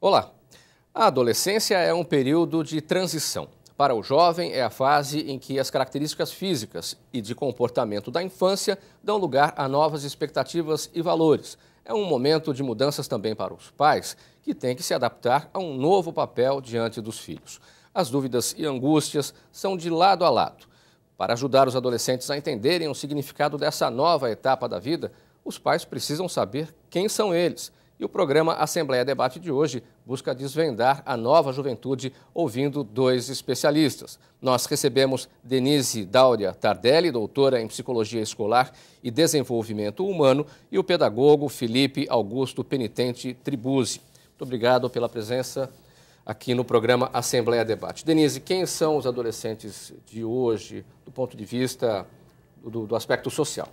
Olá! A adolescência é um período de transição. Para o jovem, é a fase em que as características físicas e de comportamento da infância dão lugar a novas expectativas e valores. É um momento de mudanças também para os pais, que têm que se adaptar a um novo papel diante dos filhos. As dúvidas e angústias são de lado a lado. Para ajudar os adolescentes a entenderem o significado dessa nova etapa da vida, os pais precisam saber quem são eles. E o programa Assembleia Debate de hoje busca desvendar a nova juventude ouvindo dois especialistas. Nós recebemos Denise Dáurea Tardelli, doutora em Psicologia Escolar e Desenvolvimento Humano, e o pedagogo Felipe Augusto Penitente Tribuzzi. Muito obrigado pela presença aqui no programa Assembleia Debate. Denise, quem são os adolescentes de hoje, do ponto de vista do aspecto social?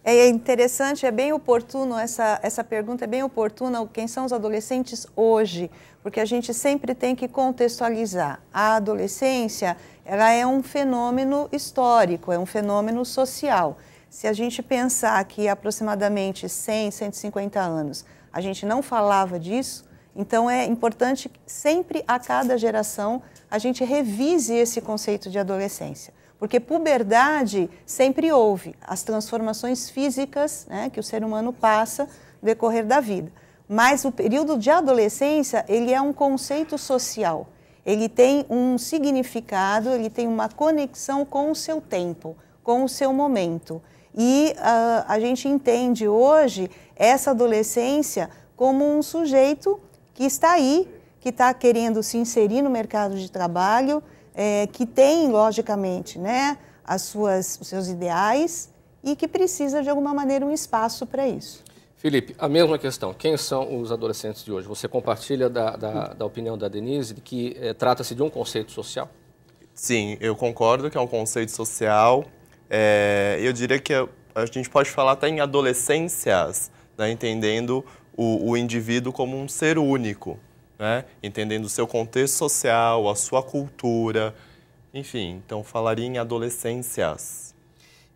É interessante, é bem oportuno, essa pergunta é bem oportuna, quem são os adolescentes hoje, porque a gente sempre tem que contextualizar. A adolescência, ela é um fenômeno histórico, é um fenômeno social. Se a gente pensar que aproximadamente 100, 150 anos a gente não falava disso, então é importante que sempre a cada geração a gente revise esse conceito de adolescência. Porque puberdade sempre houve, as transformações físicas, né, que o ser humano passa no decorrer da vida. Mas o período de adolescência, ele é um conceito social. Ele tem um significado, ele tem uma conexão com o seu tempo, com o seu momento. E a gente entende hoje essa adolescência como um sujeito que está aí, que está querendo se inserir no mercado de trabalho, que tem, logicamente, né, os seus ideais e que precisa, de alguma maneira, um espaço para isso. Felipe, a mesma questão. Quem são os adolescentes de hoje? Você compartilha da opinião da Denise de que trata-se de um conceito social? Sim, eu concordo que é um conceito social. Eu diria que a gente pode falar até em adolescências, né, entendendo o indivíduo como um ser único. Né? Entendendo o seu contexto social, a sua cultura, enfim, então falaria em adolescências.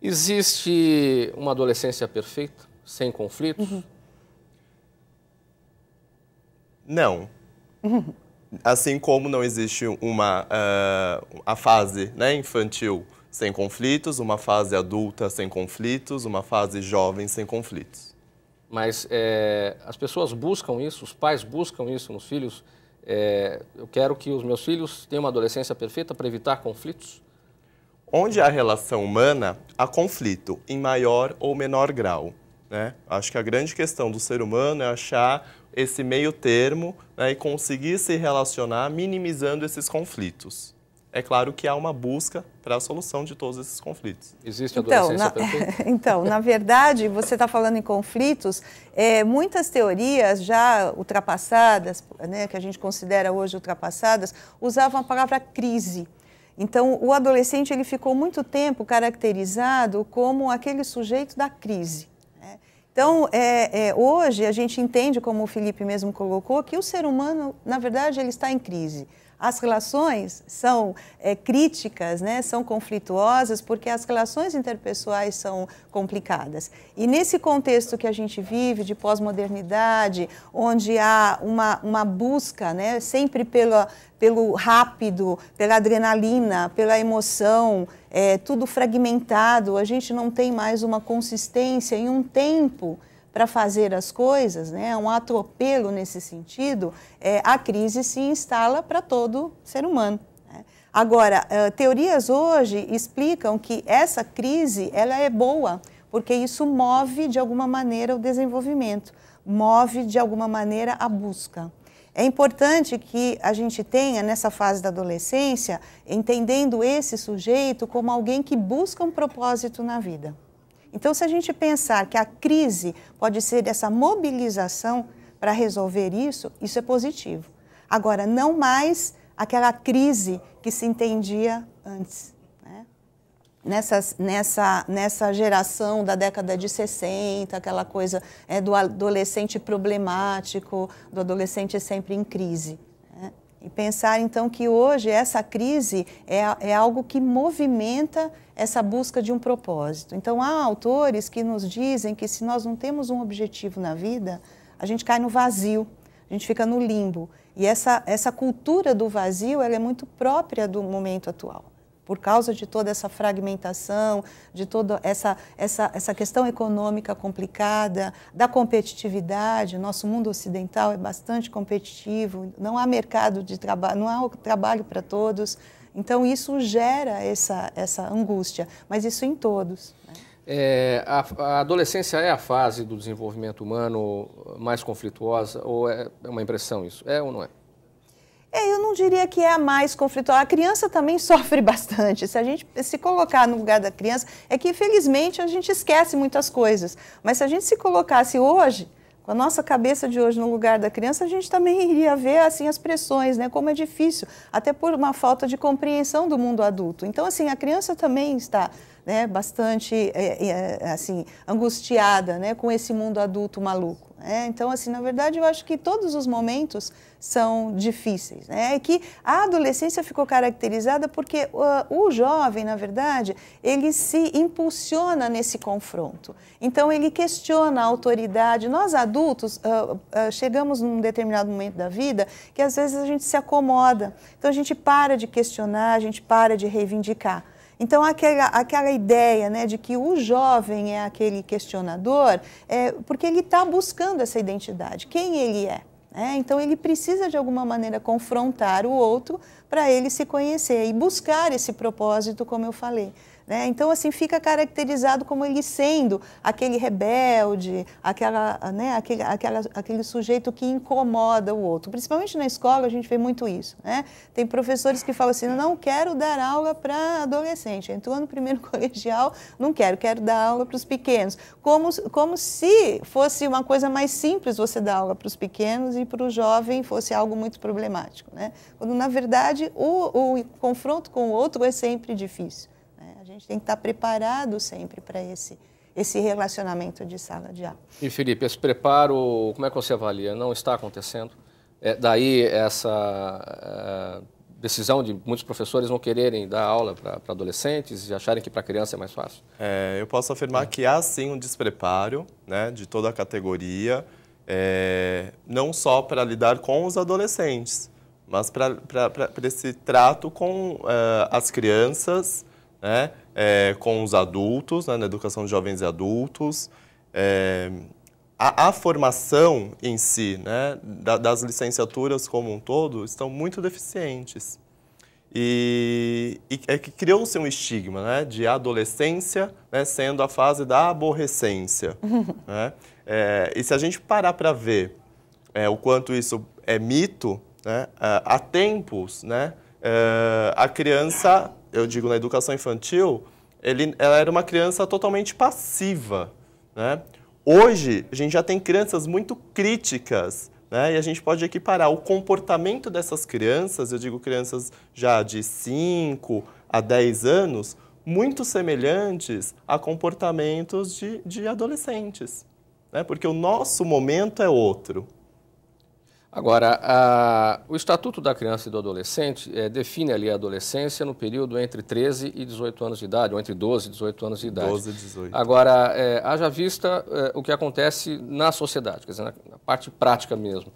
Existe uma adolescência perfeita, sem conflitos? Não. Assim como não existe a fase, né, infantil sem conflitos, uma fase adulta sem conflitos, uma fase jovem sem conflitos. Mas as pessoas buscam isso, os pais buscam isso nos filhos. Eu quero que os meus filhos tenham uma adolescência perfeita para evitar conflitos? Onde há relação humana, há conflito, em maior ou menor grau. Né? Acho que a grande questão do ser humano é achar esse meio termo, né, e conseguir se relacionar minimizando esses conflitos. É claro que há uma busca para a solução de todos esses conflitos. Existe adolescência perfeita? Então, na verdade, você está falando em conflitos, muitas teorias já ultrapassadas, né, que a gente considera hoje ultrapassadas, usavam a palavra crise. Então, o adolescente ele ficou muito tempo caracterizado como aquele sujeito da crise. Né? Então, hoje a gente entende, como o Felipe mesmo colocou, que o ser humano, na verdade, ele está em crise. As relações são críticas, né? São conflituosas, porque as relações interpessoais são complicadas. E nesse contexto que a gente vive, de pós-modernidade, onde há uma busca, né? Sempre pelo rápido, pela adrenalina, pela emoção, tudo fragmentado, a gente não tem mais uma consistência em um tempo para fazer as coisas, né, um atropelo nesse sentido, a crise se instala para todo ser humano. Né? Agora, teorias hoje explicam que essa crise ela é boa, porque isso move de alguma maneira o desenvolvimento, move de alguma maneira a busca. É importante que a gente tenha, nessa fase da adolescência, entendendo esse sujeito como alguém que busca um propósito na vida. Então, se a gente pensar que a crise pode ser essa mobilização para resolver isso, isso é positivo. Agora, não mais aquela crise que se entendia antes. Né? Nessa geração da década de 60, aquela coisa do adolescente problemático, do adolescente sempre em crise. Né? E pensar, então, que hoje essa crise é algo que movimenta essa busca de um propósito. Então, há autores que nos dizem que se nós não temos um objetivo na vida, a gente cai no vazio. a gente fica no limbo. E essa cultura do vazio, ela é muito própria do momento atual, por causa de toda essa fragmentação, de toda essa questão econômica complicada, da competitividade. Nosso mundo ocidental é bastante competitivo, não há mercado de trabalho, não há trabalho para todos. Então, isso gera essa angústia, mas isso em todos, né? A adolescência é a fase do desenvolvimento humano mais conflituosa, ou é uma impressão isso? É ou não é? Eu não diria que é a mais conflituosa. A criança também sofre bastante. Se a gente se colocar no lugar da criança, é que, infelizmente, a gente esquece muitas coisas. Mas se a gente se colocasse hoje, com a nossa cabeça de hoje no lugar da criança, a gente também iria ver assim, as pressões, né? Como é difícil, até por uma falta de compreensão do mundo adulto. Então, assim, a criança também está, né, bastante assim, angustiada, né, com esse mundo adulto maluco. Então, assim, na verdade, eu acho que todos os momentos são difíceis, né? É que a adolescência ficou caracterizada porque o jovem, na verdade, ele se impulsiona nesse confronto. Então, ele questiona a autoridade. Nós, adultos, chegamos num determinado momento da vida que, às vezes, a gente se acomoda. Então, a gente para de questionar, a gente para de reivindicar. Então, aquela ideia, né, de que o jovem é aquele questionador, porque ele está buscando essa identidade, quem ele é. Então, ele precisa, de alguma maneira, confrontar o outro para ele se conhecer e buscar esse propósito, como eu falei. Então, assim, fica caracterizado como ele sendo aquele rebelde, aquele sujeito que incomoda o outro. Principalmente na escola, a gente vê muito isso, né? Tem professores que falam assim, não quero dar aula para adolescente. Entrou no primeiro colegial, não quero dar aula para os pequenos. Como se fosse uma coisa mais simples você dar aula para os pequenos e para o jovem fosse algo muito problemático, né? Quando, na verdade, o confronto com o outro é sempre difícil. A gente tem que estar preparado sempre para esse relacionamento de sala de aula. E, Felipe, esse preparo, como é que você avalia? Não está acontecendo? Daí essa decisão de muitos professores não quererem dar aula para adolescentes e acharem que para criança é mais fácil? Eu posso afirmar que há sim um despreparo, né, de toda a categoria, não só para lidar com os adolescentes, mas para esse trato com as crianças, né, com os adultos, né, na educação de jovens e adultos. A formação em si, né, das licenciaturas como um todo, estão muito deficientes. E que criou-se um estigma, né, de adolescência, né, sendo a fase da aborrecência. Né? E se a gente parar para ver o quanto isso é mito, né, há tempos, né, a criança, eu digo na educação infantil, ela era uma criança totalmente passiva, né? Hoje, a gente já tem crianças muito críticas, né? E a gente pode equiparar o comportamento dessas crianças, eu digo crianças já de 5 a 10 anos, muito semelhantes a comportamentos de adolescentes, né? Porque o nosso momento é outro. Agora, o Estatuto da Criança e do Adolescente define ali a adolescência no período entre 13 e 18 anos de idade, ou entre 12 e 18 anos de idade. 12 e 18. Agora, haja vista o que acontece na sociedade, quer dizer, na parte prática mesmo.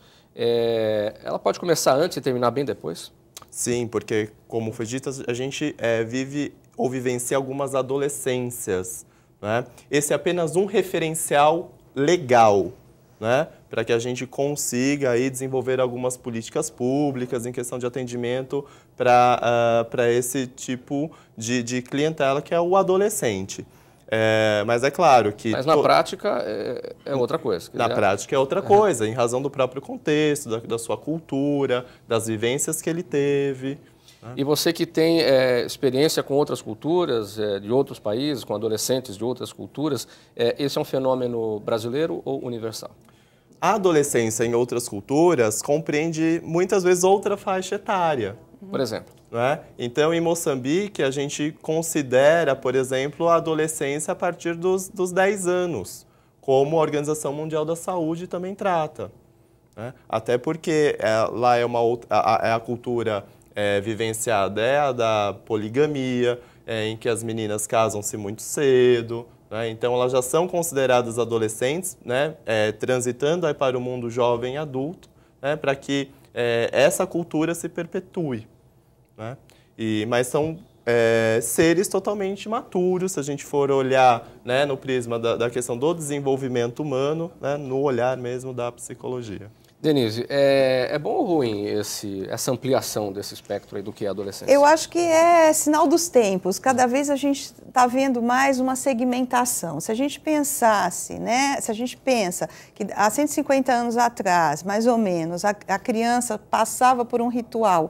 Ela pode começar antes e terminar bem depois? Sim, porque, como foi dito, a gente vive ou vivencia algumas adolescências, né? Esse é apenas um referencial legal, né, para que a gente consiga aí desenvolver algumas políticas públicas em questão de atendimento para esse tipo de clientela que é o adolescente. Mas é claro que... Mas na prática é outra coisa. Na prática é outra coisa, em razão do próprio contexto, da sua cultura, das vivências que ele teve. E você que tem experiência com outras culturas, de outros países, com adolescentes de outras culturas, esse é um fenômeno brasileiro ou universal? A adolescência em outras culturas compreende muitas vezes outra faixa etária. Por exemplo? Né? Então, em Moçambique, a gente considera, por exemplo, a adolescência a partir dos 10 anos, como a Organização Mundial da Saúde também trata. Né? Até porque lá é a cultura vivenciada, é a da poligamia, em que as meninas casam-se muito cedo. Então, elas já são consideradas adolescentes, né, transitando aí para o mundo jovem e adulto, né, para que essa cultura se perpetue, né? Mas são seres totalmente maturos, se a gente for olhar, né, no prisma da questão do desenvolvimento humano, né, no olhar mesmo da psicologia. Denise, é bom ou ruim essa ampliação desse espectro aí do que é a adolescência? Eu acho que é sinal dos tempos. Cada vez a gente está vendo mais uma segmentação. Se a gente pensasse, né, se a gente pensa que há 150 anos atrás, mais ou menos, a criança passava por um ritual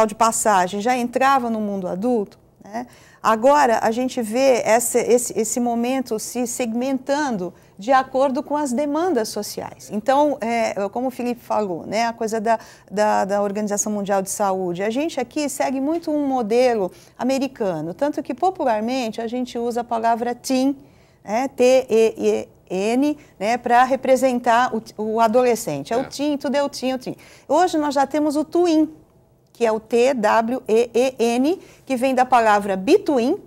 de passagem, já entrava no mundo adulto, né? Agora a gente vê esse momento se segmentando de acordo com as demandas sociais. Então, como o Felipe falou, né, a coisa da Organização Mundial de Saúde, a gente aqui segue muito um modelo americano, tanto que popularmente a gente usa a palavra teen, T-E-E-N, né, para representar o adolescente. O teen, tudo é o teen, Hoje nós já temos o tween, que é o T-W-E-E-N, que vem da palavra between,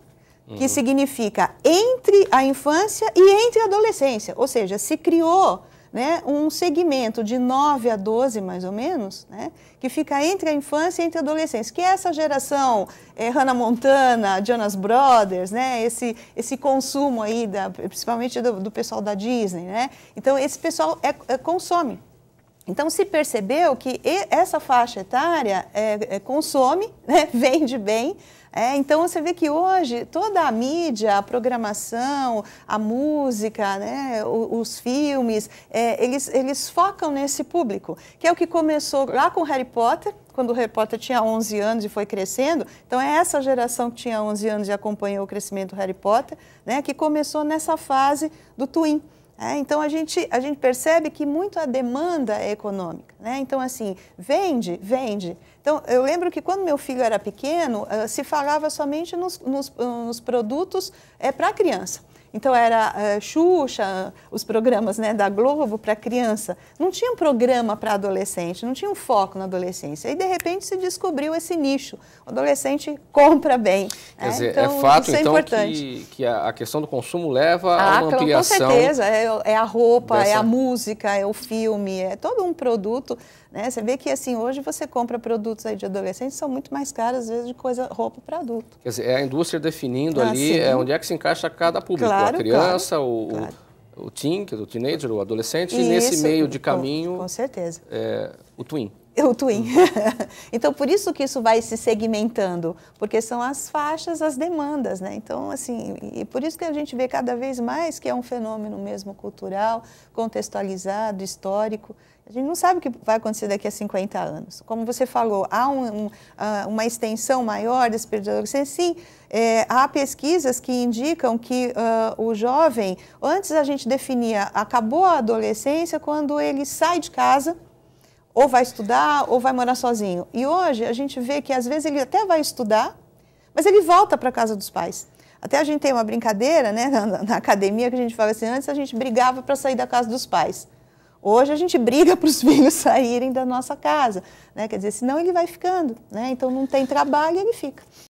que significa entre a infância e entre a adolescência. Ou seja, se criou, né, um segmento de 9 a 12, mais ou menos, né, que fica entre a infância e entre a adolescência, que é essa geração Hannah Montana, Jonas Brothers, né, esse consumo aí, principalmente do pessoal da Disney, né? Então, esse pessoal consome. Então, se percebeu que essa faixa etária consome, né, vende bem. Então, você vê que hoje toda a mídia, a programação, a música, né, os filmes, eles focam nesse público, que é o que começou lá com Harry Potter, quando o Harry Potter tinha 11 anos e foi crescendo. Então, é essa geração que tinha 11 anos e acompanhou o crescimento do Harry Potter, né, que começou nessa fase do tween. Então, a gente percebe que muito a demanda é econômica, né? Então, assim, vende. Então, eu lembro que quando meu filho era pequeno, se falava somente nos produtos para a criança. Então, era Xuxa, os programas, né, da Globo para criança. Não tinha um programa para adolescente, não tinha um foco na adolescência. E, de repente, se descobriu esse nicho. O adolescente compra bem. Quer dizer, então, é fato, então, que a questão do consumo leva a uma ampliação. Com certeza. É a roupa, é a música, é o filme, é todo um produto. Né? Você vê que, assim, hoje você compra produtos aí de adolescentes que são muito mais caros, às vezes, de roupa para adulto. Quer dizer, é a indústria definindo ali onde é que se encaixa cada público. Claro, a criança, claro. o teen, o teenager, o adolescente, e nesse meio de caminho... Com certeza. O tween. O tween. Então, por isso que isso vai se segmentando, porque são as faixas, as demandas, né? Então, assim, e por isso que a gente vê cada vez mais que é um fenômeno mesmo cultural, contextualizado, histórico. A gente não sabe o que vai acontecer daqui a 50 anos. Como você falou, há uma extensão maior desse período de adolescência? Sim, há pesquisas que indicam que o jovem, antes a gente definia, acabou a adolescência quando ele sai de casa, ou vai estudar, ou vai morar sozinho. E hoje a gente vê que às vezes ele até vai estudar, mas ele volta para a casa dos pais. Até a gente tem uma brincadeira, né, na academia, que a gente fala assim, antes a gente brigava para sair da casa dos pais. Hoje a gente briga para os filhos saírem da nossa casa, né? Quer dizer, senão ele vai ficando, né? Então não tem trabalho e ele fica.